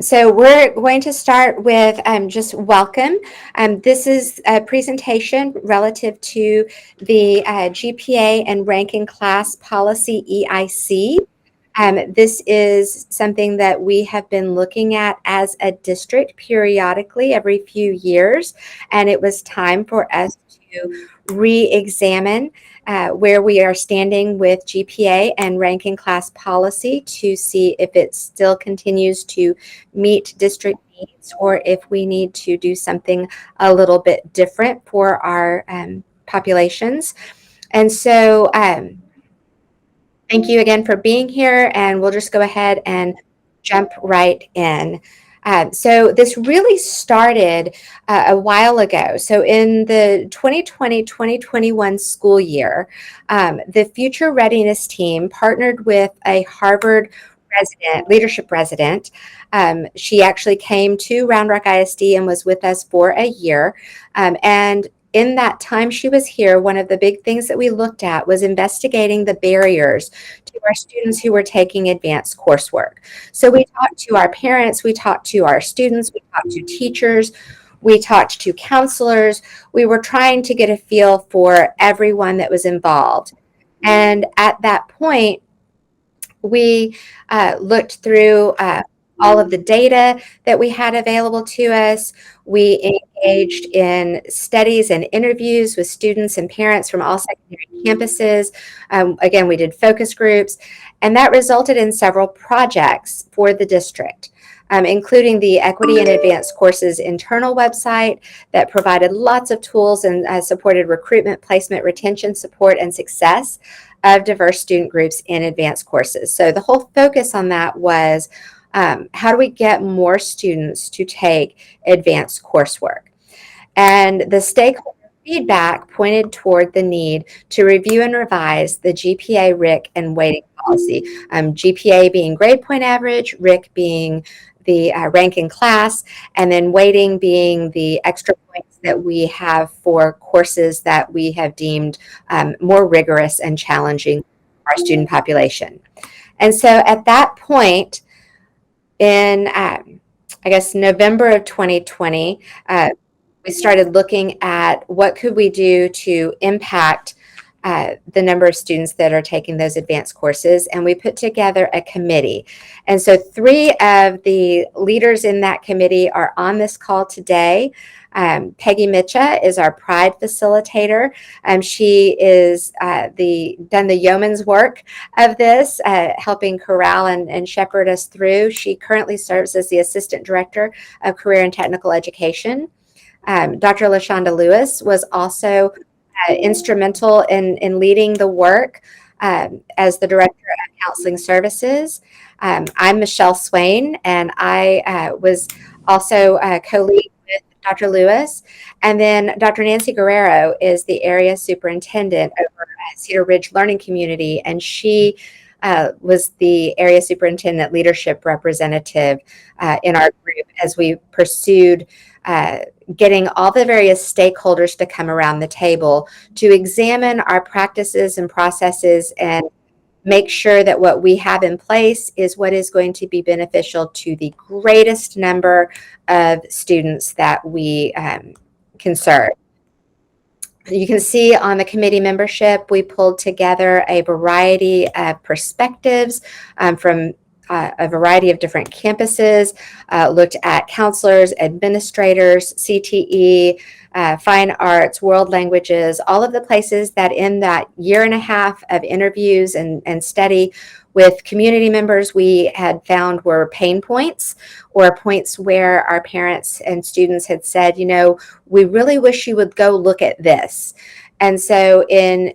So we're going to start with just welcome. This is a presentation relative to the GPA and Rank in Class Policy EIC. This is something that we have been looking at as a district periodically every few years, and it was time for us to re-examine where we are standing with GPA and Rank in Class policy to see if it still continues to meet district needs or if we need to do something a little bit different for our populations. And so thank you again for being here, and we'll just go ahead and jump right in. So this really started a while ago. So in the 2020-2021 school year, the Future Readiness Team partnered with a Harvard leadership resident. She actually came to Round Rock ISD and was with us for a year. And in that time she was here, one of the big things that we looked at was investigating the barriers to our students who were taking advanced coursework. So we talked to our parents, we talked to our students, we talked to teachers, we talked to counselors. We were trying to get a feel for everyone that was involved. And at that point, we looked through all of the data that we had available to us. We engaged in studies and interviews with students and parents from all secondary campuses. Again, we did focus groups, and that resulted in several projects for the district, including the Equity and Advanced Courses internal website that provided lots of tools and supported recruitment, placement, retention, support, and success of diverse student groups in advanced courses. So the whole focus on that was how do we get more students to take advanced coursework? And the stakeholder feedback pointed toward the need to review and revise the GPA, RIC, and weighting policy. GPA being grade point average, RIC being the rank in class, and then weighting being the extra points that we have for courses that we have deemed more rigorous and challenging for our student population. And so at that point, in, I guess, November of 2020, we started looking at what could we do to impact the number of students that are taking those advanced courses, and we put together a committee. And so 3 of the leaders in that committee are on this call today. Peggy Mitcha is our Pride facilitator. She is done the yeoman's work of this, helping corral and shepherd us through. She currently serves as the Assistant Director of Career and Technical Education. Dr. LaShonda Lewis was also instrumental in leading the work as the Director of Counseling Services. I'm Michelle Swain, and I was also co-lead with Dr. Lewis. And then Dr. Nancy Guerrero is the Area Superintendent over at Cedar Ridge Learning Community, and she was the Area Superintendent Leadership Representative in our group as we pursued getting all the various stakeholders to come around the table to examine our practices and processes and make sure that what we have in place is what is going to be beneficial to the greatest number of students that we can serve. You can see on the committee membership, we pulled together a variety of perspectives from a variety of different campuses, looked at counselors, administrators, CTE, fine arts, world languages, all of the places that in that year and a half of interviews and study with community members we had found were pain points or points where our parents and students had said, you know, we really wish you would go look at this. And so in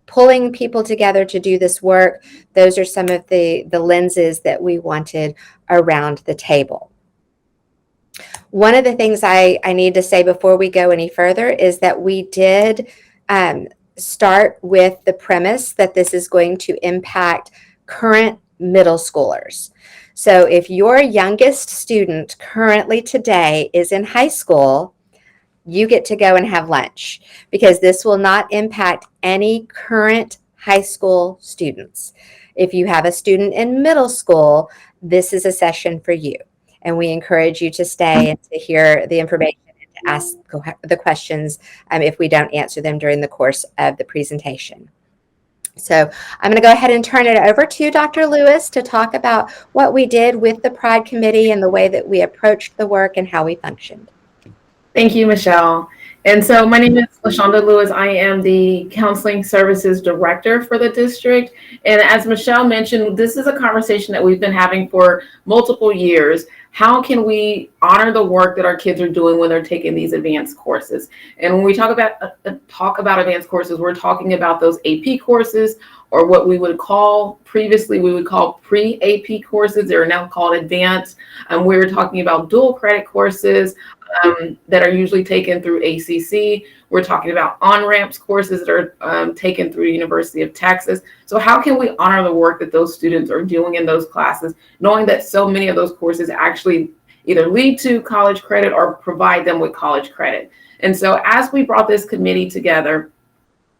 pulling people together to do this work, those are some of the lenses that we wanted around the table. One of the things I need to say before we go any further is that we did start with the premise that this is going to impact current middle schoolers. So if your youngest student currently today is in high school, you get to go and have lunch because this will not impact any current high school students. If you have a student in middle school, this is a session for you. and we encourage you to stay and to hear the information and to ask the questions if we don't answer them during the course of the presentation. So I'm going to go ahead and turn it over to Dr. Lewis to talk about what we did with the Pride Committee and the way that we approached the work and how we functioned. Thank you, Michelle. And so my name is LaShonda Lewis. I am the Counseling Services Director for the district. And as Michelle mentioned, this is a conversation that we've been having for multiple years. How can we honor the work that our kids are doing when they're taking these advanced courses? And when we talk about advanced courses, we're talking about those AP courses, or what we would call previously, we would call pre-AP courses. They're now called advanced. We're talking about dual credit courses that are usually taken through ACC. We're talking about on-ramps courses that are taken through University of Texas. So how can we honor the work that those students are doing in those classes, knowing that so many of those courses actually either lead to college credit or provide them with college credit? And so as we brought this committee together,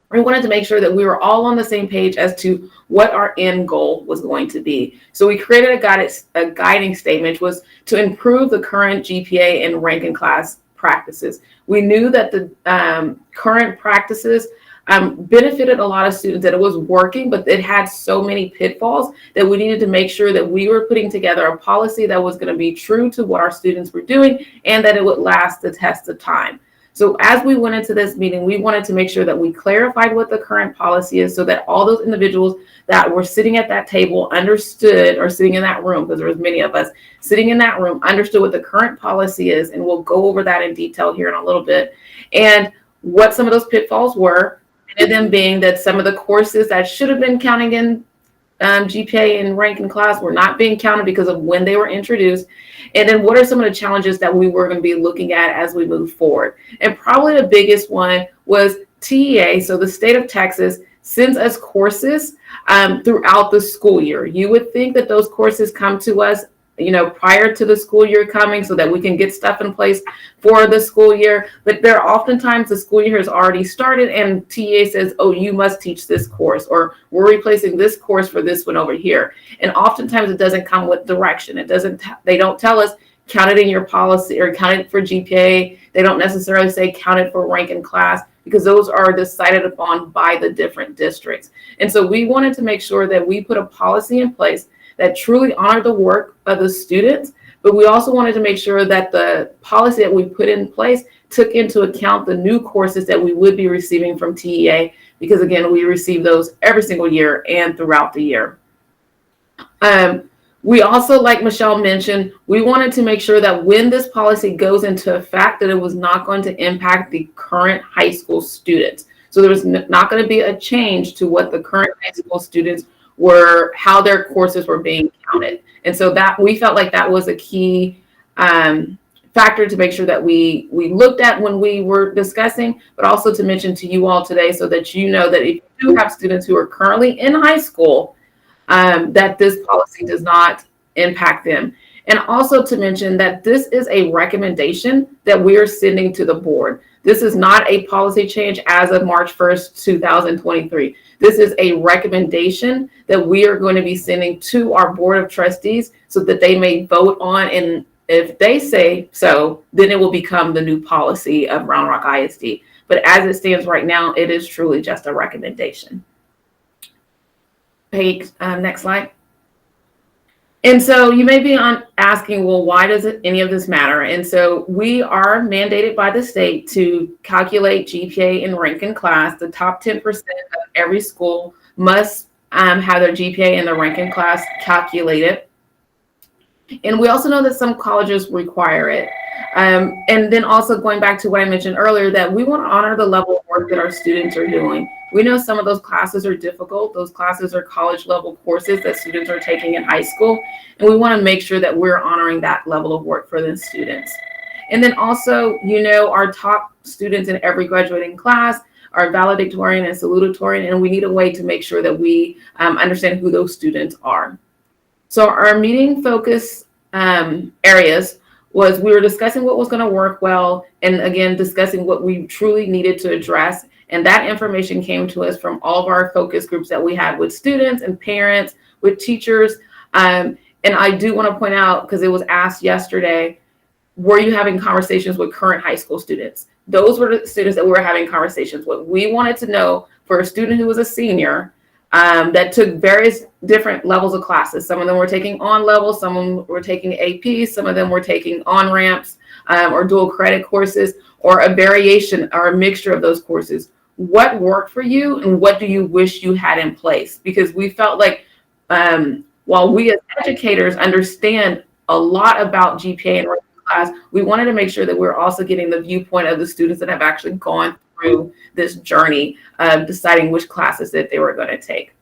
we wanted to make sure that we were all on the same page as to what our end goal was going to be. So we created a guiding statement, which was to improve the current GPA and rank in class practices. We knew that the current practices benefited a lot of students, that it was working, but it had so many pitfalls that we needed to make sure that we were putting together a policy that was going to be true to what our students were doing and that it would last the test of time. So as we went into this meeting, we wanted to make sure that we clarified what the current policy is so that all those individuals that were sitting at that table understood, or sitting in that room, because there was many of us sitting in that room, understood what the current policy is. And we'll go over that in detail here in a little bit, and what some of those pitfalls were, and them being that some of the courses that should have been counting in GPA and rank in class were not being counted because of when they were introduced. And then what are some of the challenges that we were going to be looking at as we move forward? And probably the biggest one was TEA. So the state of Texas sends us courses throughout the school year. You would think that those courses come to us prior to the school year coming so that we can get stuff in place for the school year. But there are oftentimes the school year has already started and TA says, oh, you must teach this course, or we're replacing this course for this one over here. And oftentimes it doesn't come with direction. They don't tell us count it in your policy or count it for GPA. They don't necessarily say count it for rank in class, because those are decided upon by the different districts. And so we wanted to make sure that we put a policy in place that truly honored the work of the students, but we also wanted to make sure that the policy that we put in place took into account the new courses that we would be receiving from TEA, because again, we receive those every single year and throughout the year. We also, like Michelle mentioned, we wanted to make sure that when this policy goes into effect, that it was not going to impact the current high school students. So there was not going to be a change to what the current high school students were, how their courses were being counted. And so that we felt like that was a key factor to make sure that we looked at when we were discussing, but also to mention to you all today so that you know that if you do have students who are currently in high school, that this policy does not impact them. And also to mention that this is a recommendation that we are sending to the board. This is not a policy change as of March 1st, 2023. This is a recommendation that we are going to be sending to our board of trustees so that they may vote on, and if they say so, then it will become the new policy of Round Rock ISD. But as it stands right now, it is truly just a recommendation. Page, next slide. And so you may be asking, well, why does any of this matter? And so we are mandated by the state to calculate GPA and rank in class. The top 10% of every school must have their GPA and their rank in class calculated. And we also know that some colleges require it. And then also going back to what I mentioned earlier, that we want to honor the level of work that our students are doing. We know some of those classes are difficult. Those classes are college level courses that students are taking in high school. And we want to make sure that we're honoring that level of work for the students. And then also, our top students in every graduating class are valedictorian and salutatorian, and we need a way to make sure that we understand who those students are. So our meeting focus areas was we were discussing what was going to work well, and again, discussing what we truly needed to address. And that information came to us from all of our focus groups that we had with students and parents, with teachers. And And I do want to point out, because it was asked yesterday, were you having conversations with current high school students? Those were the students that we were having conversations with. We wanted to know, for a student who was a senior, that took various different levels of classes. Some of them were taking on levels, some of them were taking AP, some of them were taking on ramps, or dual credit courses, or a variation or a mixture of those courses. What worked for you, and what do you wish you had in place? Because we felt like, while we as educators understand a lot about GPA and Rank class, we wanted to make sure that we're also getting the viewpoint of the students that have actually gone through this journey of deciding which classes that they were going to take.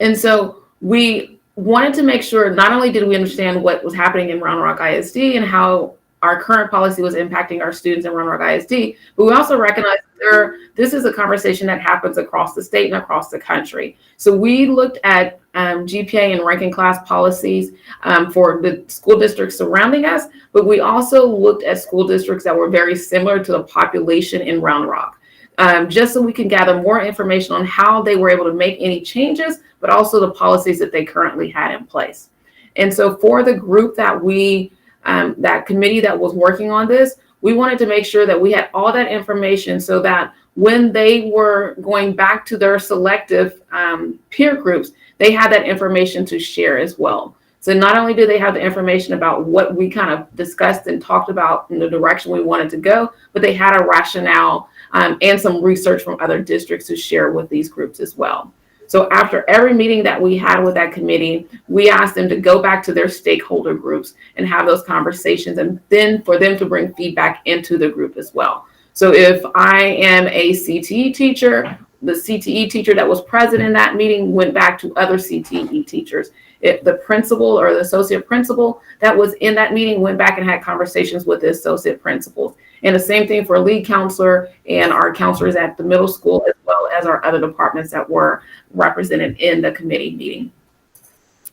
And so we wanted to make sure, not only did we understand what was happening in Round Rock ISD and how our current policy was impacting our students in Round Rock ISD, but we also recognized this is a conversation that happens across the state and across the country. So we looked at GPA and ranking class policies for the school districts surrounding us, but we also looked at school districts that were very similar to the population in Round Rock, just so we can gather more information on how they were able to make any changes, but also the policies that they currently had in place. And so for the group that that committee that was working on this, we wanted to make sure that we had all that information so that when they were going back to their selective peer groups, they had that information to share as well. So not only do they have the information about what we kind of discussed and talked about in the direction we wanted to go, but they had a rationale and some research from other districts to share with these groups as well. So after every meeting that we had with that committee, we asked them to go back to their stakeholder groups and have those conversations, and then for them to bring feedback into the group as well. So if I am a CTE teacher, the CTE teacher that was present in that meeting went back to other CTE teachers. If the principal or the associate principal that was in that meeting went back and had conversations with the associate principals. And the same thing for a lead counselor and our counselors at the middle school, as well as our other departments that were represented in the committee meeting.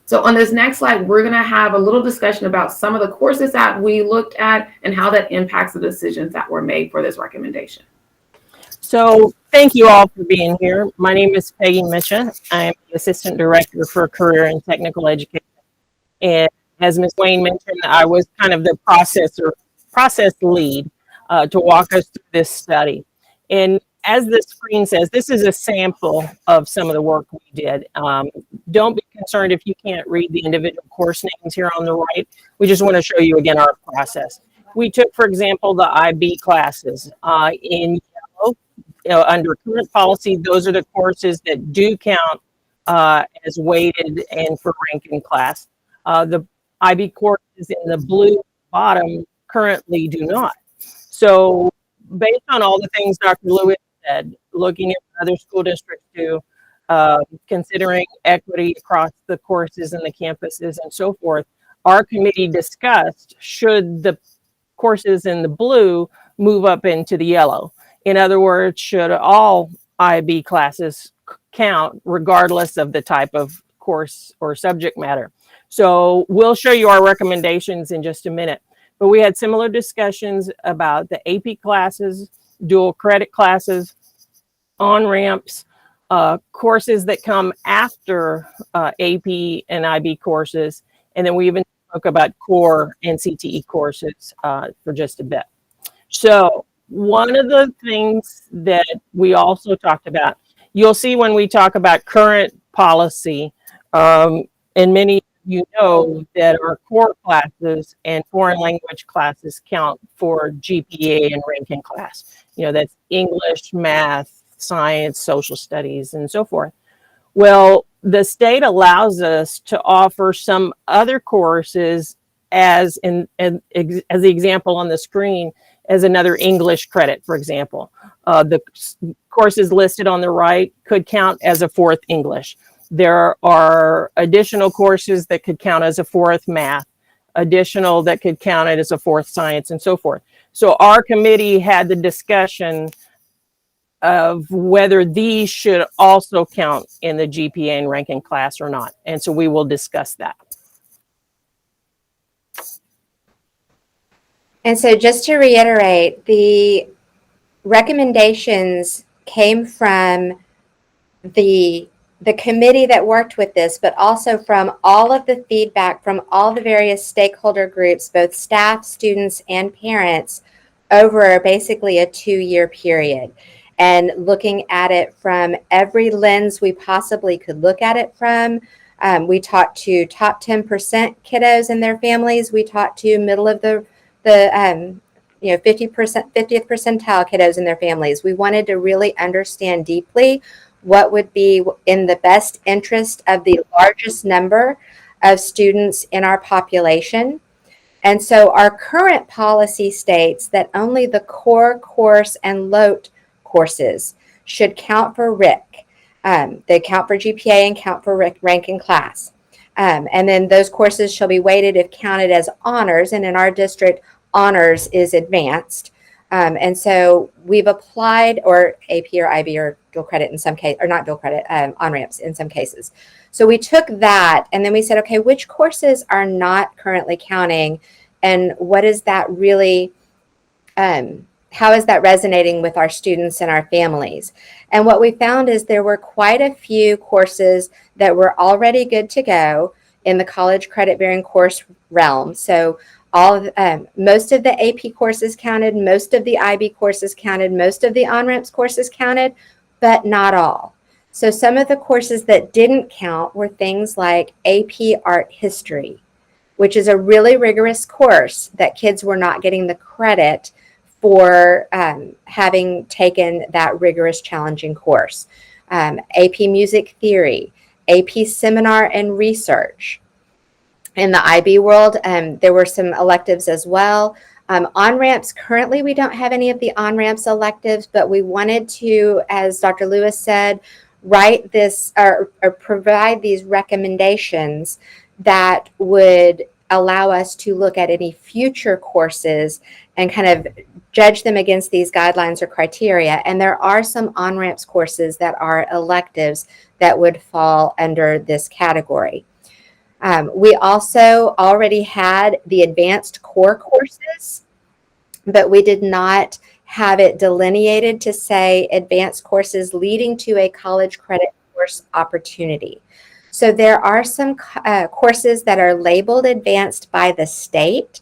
So on this next slide, we're going to have a little discussion about some of the courses that we looked at and how that impacts the decisions that were made for this recommendation. So thank you all for being here. My name is Peggy Mitchell. I'm the Assistant Director for Career and Technical Education. And as Ms. Wayne mentioned, I was kind of the process lead to walk us through this study. And as the screen says, this is a sample of some of the work we did. Don't be concerned if you can't read the individual course names here on the right. We just want to show you again our process. We took, for example, the IB classes in yellow. Under current policy, those are the courses that do count as weighted and for ranking class. The IB courses in the blue bottom currently do not. So based on all the things Dr. Lewis said, looking at what other school districts do, considering equity across the courses and the campuses and so forth, our committee discussed should the courses in the blue move up into the yellow. In other words, should all IB classes count regardless of the type of course or subject matter? So we'll show you our recommendations in just a minute. But we had similar discussions about the AP classes, dual credit classes, on-ramps, courses that come after AP and IB courses. And then we even spoke about core and CTE courses for just a bit. So one of the things that we also talked about, you'll see when we talk about current policy, and many of you know that our core classes and foreign language classes count for GPA and ranking class. That's English, math, science, social studies, and so forth. Well, the state allows us to offer some other courses as the example on the screen, as another English credit, for example. The courses listed on the right could count as a fourth English. There are additional courses that could count as a fourth math, additional that could count it as a fourth science, and so forth. So our committee had the discussion of whether these should also count in the GPA and ranking class or not. And so we will discuss that. And so just to reiterate, the recommendations came from the the committee that worked with this, but also from all of the feedback from all the various stakeholder groups, both staff, students, and parents, over basically a 2-year period. And looking at it from every lens we possibly could look at it from. We talked to top 10% kiddos and their families. We talked to middle of the 50%, 50th percentile kiddos and their families. We wanted to really understand deeply what would be in the best interest of the largest number of students in our population. And so our current policy states that only the core course and LOTE courses should count for RIC. They count for GPA and count for rank in class. And then those courses shall be weighted if counted as honors. And in our district, honors is advanced. And so we've applied, or AP or IB or dual credit in some case, or not dual credit, on-ramps in some cases. So we took that and then we said, okay, which courses are not currently counting, and what is that really, how is that resonating with our students and our families? And what we found is there were quite a few courses that were already good to go in the college credit bearing course realm. So most of the AP courses counted, most of the IB courses counted, most of the on-ramps courses counted, but not all. So some of the courses that didn't count were things like AP Art History, which is a really rigorous course that kids were not getting the credit for having taken that rigorous, challenging course. AP Music Theory, AP Seminar and Research. In the IB world, there were some electives as well. On-ramps, currently we don't have any of the on-ramps electives, but we wanted to, as Dr. Lewis said, write this or provide these recommendations that would allow us to look at any future courses and kind of judge them against these guidelines or criteria. And there are some on-ramps courses that are electives that would fall under this category. We also already had the advanced core courses, but we did not have it delineated to say advanced courses leading to a college credit course opportunity. So there are some courses that are labeled advanced by the state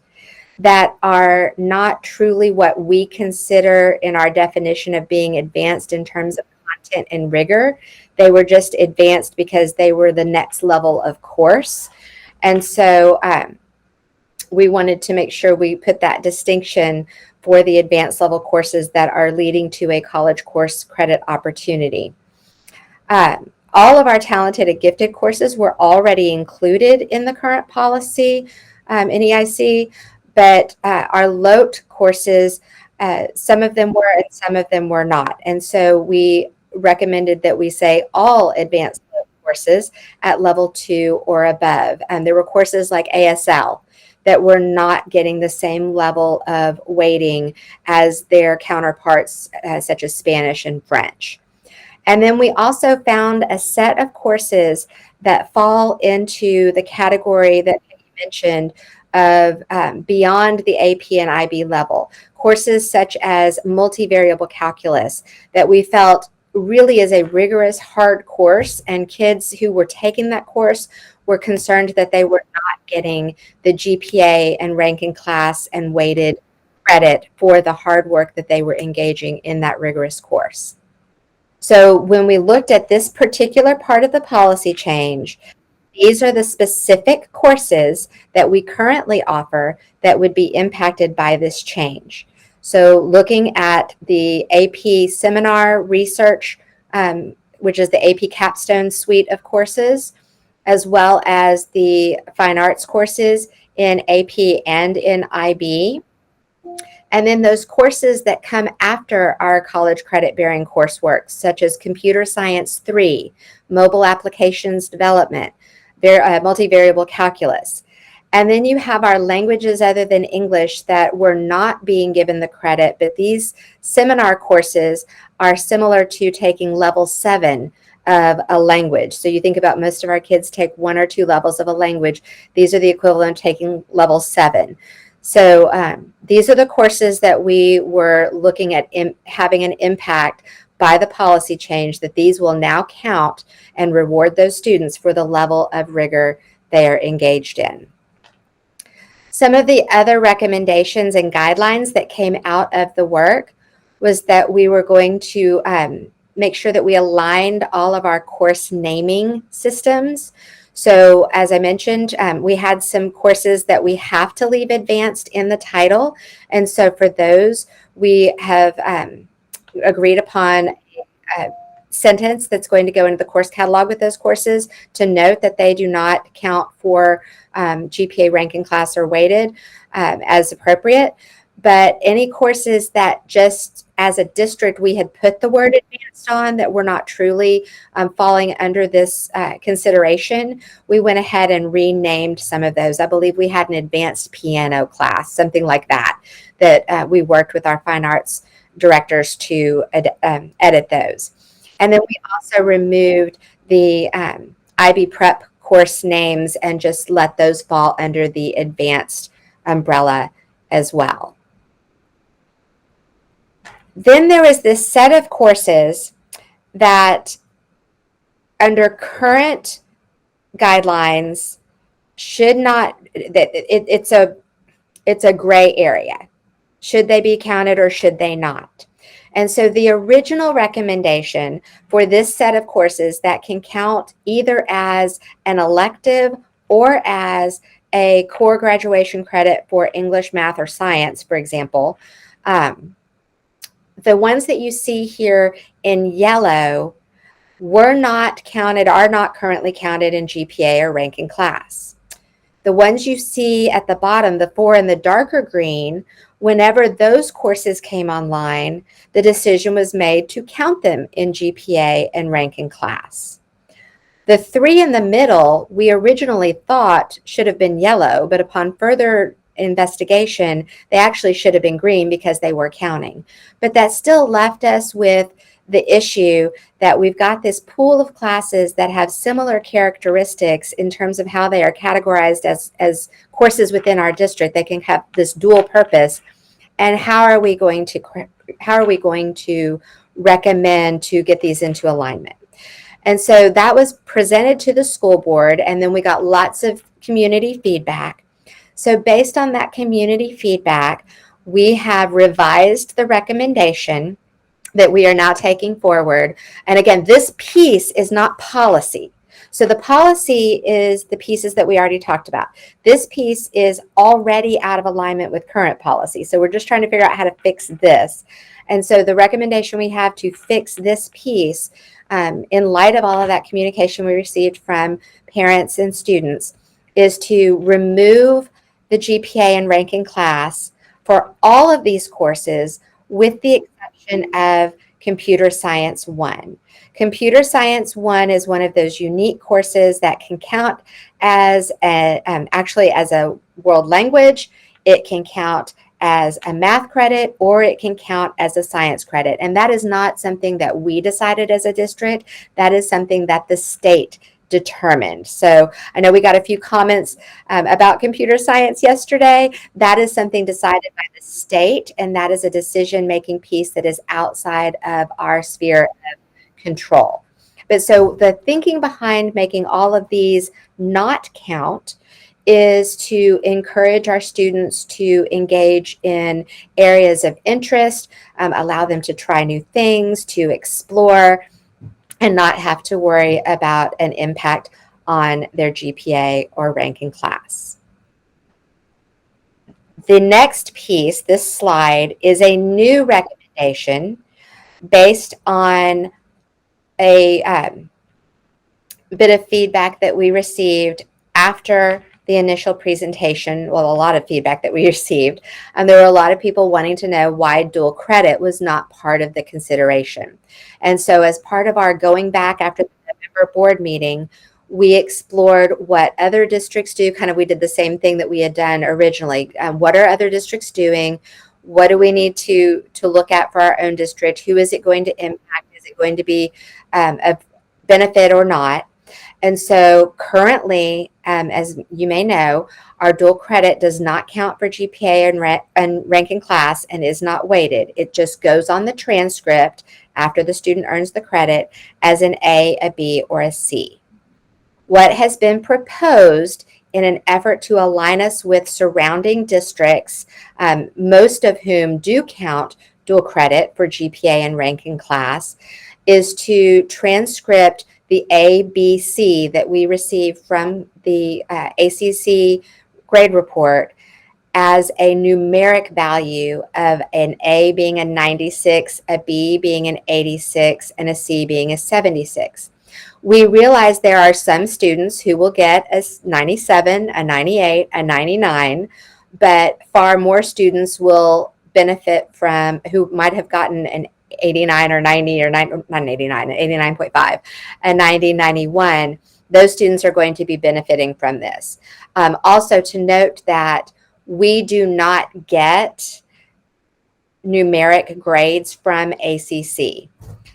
that are not truly what we consider in our definition of being advanced in terms of content and rigor. They were just advanced because they were the next level of course. And so we wanted to make sure we put that distinction for the advanced level courses that are leading to a college course credit opportunity. All of our talented and gifted courses were already included in the current policy in EIC, but our LOTE courses, some of them were and some of them were not. And so we recommended that we say all advanced courses at level 2 or above. And there were courses like ASL that were not getting the same level of weighting as their counterparts, such as Spanish and French. And then we also found a set of courses that fall into the category that you mentioned of beyond the AP and IB level. Courses such as multivariable calculus that we felt really is a rigorous, hard course, and kids who were taking that course were concerned that they were not getting the GPA and rank in class and weighted credit for the hard work that they were engaging in that rigorous course. So when we looked at this particular part of the policy change, these are the specific courses that we currently offer that would be impacted by this change. So looking at the AP Seminar Research, which is the AP Capstone suite of courses, as well as the Fine Arts courses in AP and in IB. And then those courses that come after our college credit bearing coursework, such as Computer Science 3, Mobile Applications Development, Multivariable Calculus. And then you have our languages other than English that were not being given the credit, but these seminar courses are similar to taking level 7 of a language. So you think about most of our kids take 1 or 2 levels of a language. These are the equivalent of taking level 7. So these are the courses that we were looking at having an impact by the policy change that these will now count and reward those students for the level of rigor they are engaged in. Some of the other recommendations and guidelines that came out of the work was that we were going to make sure that we aligned all of our course naming systems. So as I mentioned, we had some courses that we have to leave advanced in the title. And so for those, we have agreed upon a sentence that's going to go into the course catalog with those courses to note that they do not count for GPA ranking class or weighted as appropriate. But any courses that just as a district we had put the word advanced on that were not truly falling under this consideration, we went ahead and renamed some of those. I believe we had an advanced piano class, something like that, that we worked with our fine arts directors to edit those. And then we also removed the IB prep course names and just let those fall under the advanced umbrella as well. Then there was this set of courses that under current guidelines should not, it's a gray area. Should they be counted or should they not? And so the original recommendation for this set of courses that can count either as an elective or as a core graduation credit for English, math, or science, for example, the ones that you see here in yellow were not counted, are not currently counted in GPA or ranking class. The ones you see at the bottom, the 4 in the darker green, whenever those courses came online, the decision was made to count them in GPA and ranking class. The 3 in the middle, we originally thought should have been yellow, but upon further investigation, they actually should have been green because they were counting. But that still left us with the issue that we've got this pool of classes that have similar characteristics in terms of how they are categorized as courses within our district. They can have this dual purpose. And how are we going to recommend to get these into alignment? And so that was presented to the school board, and then we got lots of community feedback. So based on that community feedback, we have revised the recommendation that we are now taking forward. And again, this piece is not policy. So the policy is the pieces that we already talked about. This piece is already out of alignment with current policy. So we're just trying to figure out how to fix this. And so the recommendation we have to fix this piece, in light of all of that communication we received from parents and students, is to remove the GPA and ranking class for all of these courses with the exception of Computer Science 1. Computer Science 1 is one of those unique courses that can count as actually as a world language. It can count as a math credit, or it can count as a science credit. And that is not something that we decided as a district. That is something that the state determined. So I know we got a few comments about computer science yesterday. That is something decided by the state, and that is a decision-making piece that is outside of our sphere of control. But so the thinking behind making all of these not count is to encourage our students to engage in areas of interest, allow them to try new things, to explore, and not have to worry about an impact on their GPA or ranking class. The next piece, this slide, is a new recommendation based on a bit of feedback that we received after the initial presentation. Well, a lot of feedback that we received. And there were a lot of people wanting to know why dual credit was not part of the consideration. And so as part of our going back after the November board meeting, we explored what other districts do. We did the same thing that we had done originally. What are other districts doing? What do we need to look at for our own district? Who is it going to impact? Is it going to be a benefit or not? And so currently, as you may know, our dual credit does not count for GPA and rank in class and is not weighted. It just goes on the transcript after the student earns the credit as an A, a B, or a C. What has been proposed in an effort to align us with surrounding districts, most of whom do count dual credit for GPA and rank in class, is to transcript the A, B, C that we receive from the ACC grade report as a numeric value of an A being a 96, a B being an 86, and a C being a 76. We realize there are some students who will get a 97, a 98, a 99, but far more students will benefit from who might have gotten an 89 or 90 or 9, not an 89, an 89.5, a 90, 91. Those students are going to be benefiting from this. Also to note that we do not get numeric grades from ACC.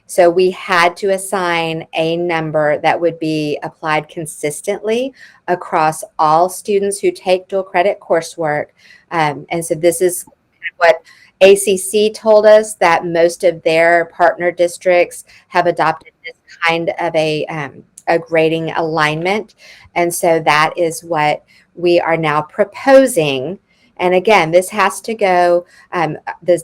So we had to assign a number that would be applied consistently across all students who take dual credit coursework. And so this is what ACC told us, that most of their partner districts have adopted this kind of a grading alignment. And so that is what we are now proposing. And again, this has to go, the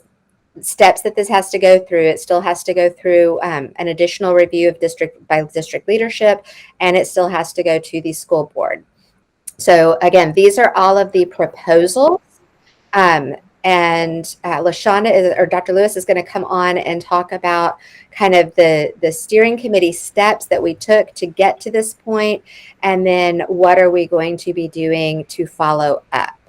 steps that this has to go through, it still has to go through an additional review of district leadership, and it still has to go to the school board. So again, these are all of the proposals. And LaShonda or Dr. Lewis is going to come on and talk about kind of the steering committee steps that we took to get to this point, and then what are we going to be doing to follow up.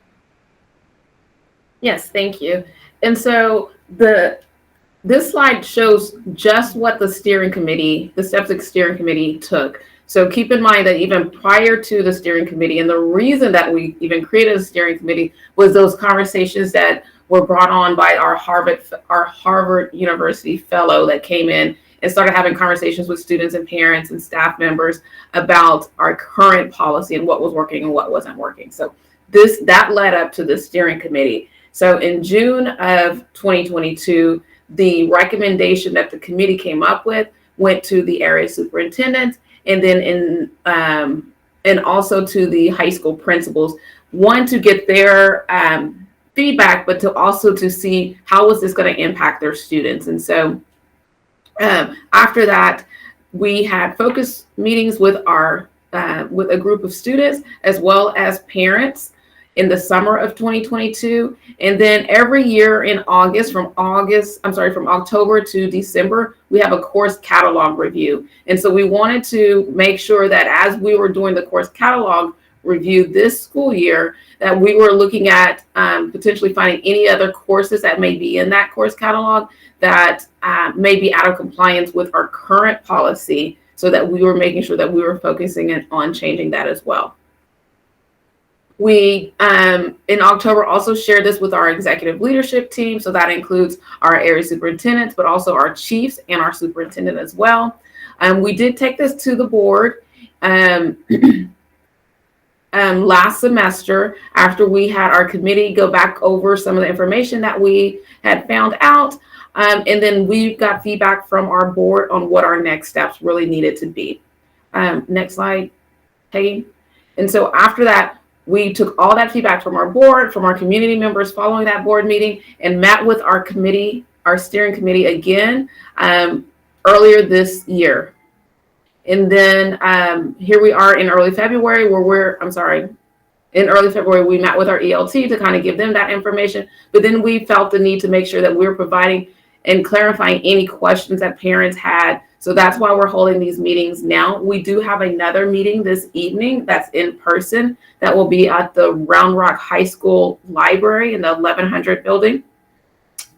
Yes, thank you. And so this slide shows just what the steering committee, the steps the steering committee took. So keep in mind that even prior to the steering committee, and the reason that we even created a steering committee was those conversations that were brought on by our Harvard University fellow that came in and started having conversations with students and parents and staff members about our current policy and what was working and what wasn't working. So that led up to the steering committee. So in June of 2022, the recommendation that the committee came up with went to the area superintendent, and then and also to the high school principals, one, to get their feedback, but to also to see how was this going to impact their students. And so after that, we had focus meetings with with a group of students as well as parents in the summer of 2022. And then every year in August, from October to December, we have a course catalog review. And so we wanted to make sure that as we were doing the course catalog review this school year, that we were looking at potentially finding any other courses that may be in that course catalog that may be out of compliance with our current policy, so that we were making sure that we were focusing on changing that as well. We, in October, also shared this with our executive leadership team. So that includes our area superintendents, but also our chiefs and our superintendent as well. We did take this to the board last semester after we had our committee go back over some of the information that we had found out. And then we got feedback from our board on what our next steps really needed to be. Next slide, Peggy. And so after that, we took all that feedback from our board, from our community members following that board meeting, and met with our committee, our steering committee again earlier this year. And then here we are in early February in early February, we met with our ELT to kind of give them that information. But then we felt the need to make sure that we're providing and clarifying any questions that parents had. So that's why we're holding these meetings now. We do have another meeting this evening that's in person that will be at the Round Rock High School Library in the 1100 building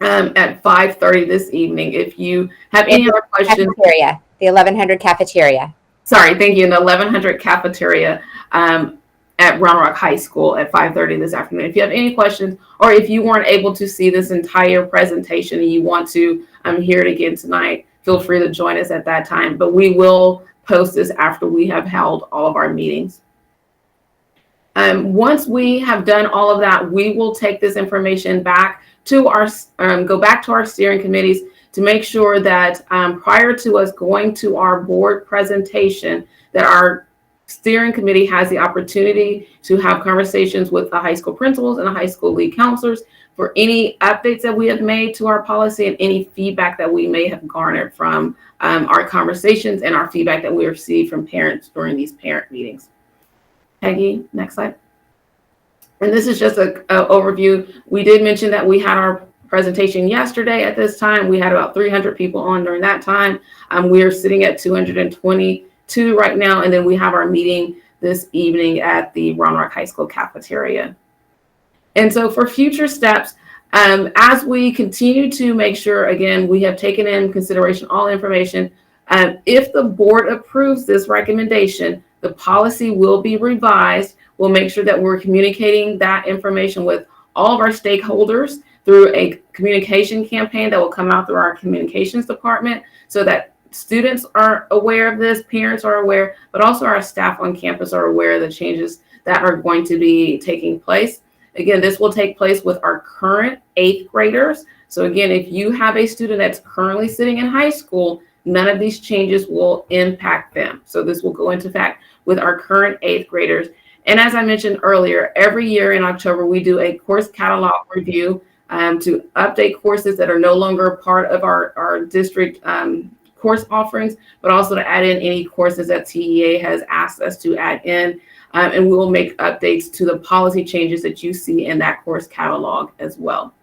at 5:30 this evening. If you have any other questions. Cafeteria, the 1100 cafeteria. Sorry, thank you. In the 1100 cafeteria at Round Rock High School at 5:30 this afternoon. If you have any questions, or if you weren't able to see this entire presentation and you want to hear it again tonight, feel free to join us at that time. But we will post this after we have held all of our meetings. Once we have done all of that, we will take this information back to our, go back to our steering committees to make sure that prior to us going to our board presentation, that our steering committee has the opportunity to have conversations with the high school principals and the high school lead counselors for any updates that we have made to our policy and any feedback that we may have garnered from our conversations and our feedback that we received from parents during these parent meetings. Peggy, next slide. And this is just an overview. We did mention that we had our presentation yesterday at this time. We had about 300 people on during that time. We are sitting at 222 right now. And then we have our meeting this evening at the Round Rock High School cafeteria. And so for future steps, as we continue to make sure, again, we have taken in consideration all information. If the board approves this recommendation, the policy will be revised. We'll make sure that we're communicating that information with all of our stakeholders through a communication campaign that will come out through our communications department so that students are aware of this, parents are aware, but also our staff on campus are aware of the changes that are going to be taking place. Again, this will take place with our current 8th graders. So again, if you have a student that's currently sitting in high school, none of these changes will impact them. So this will go into effect with our current 8th graders. And as I mentioned earlier, every year in October, we do a course catalog review to update courses that are no longer part of our district course offerings, but also to add in any courses that TEA has asked us to add in. And we will make updates to the policy changes that you see in that course catalog as well.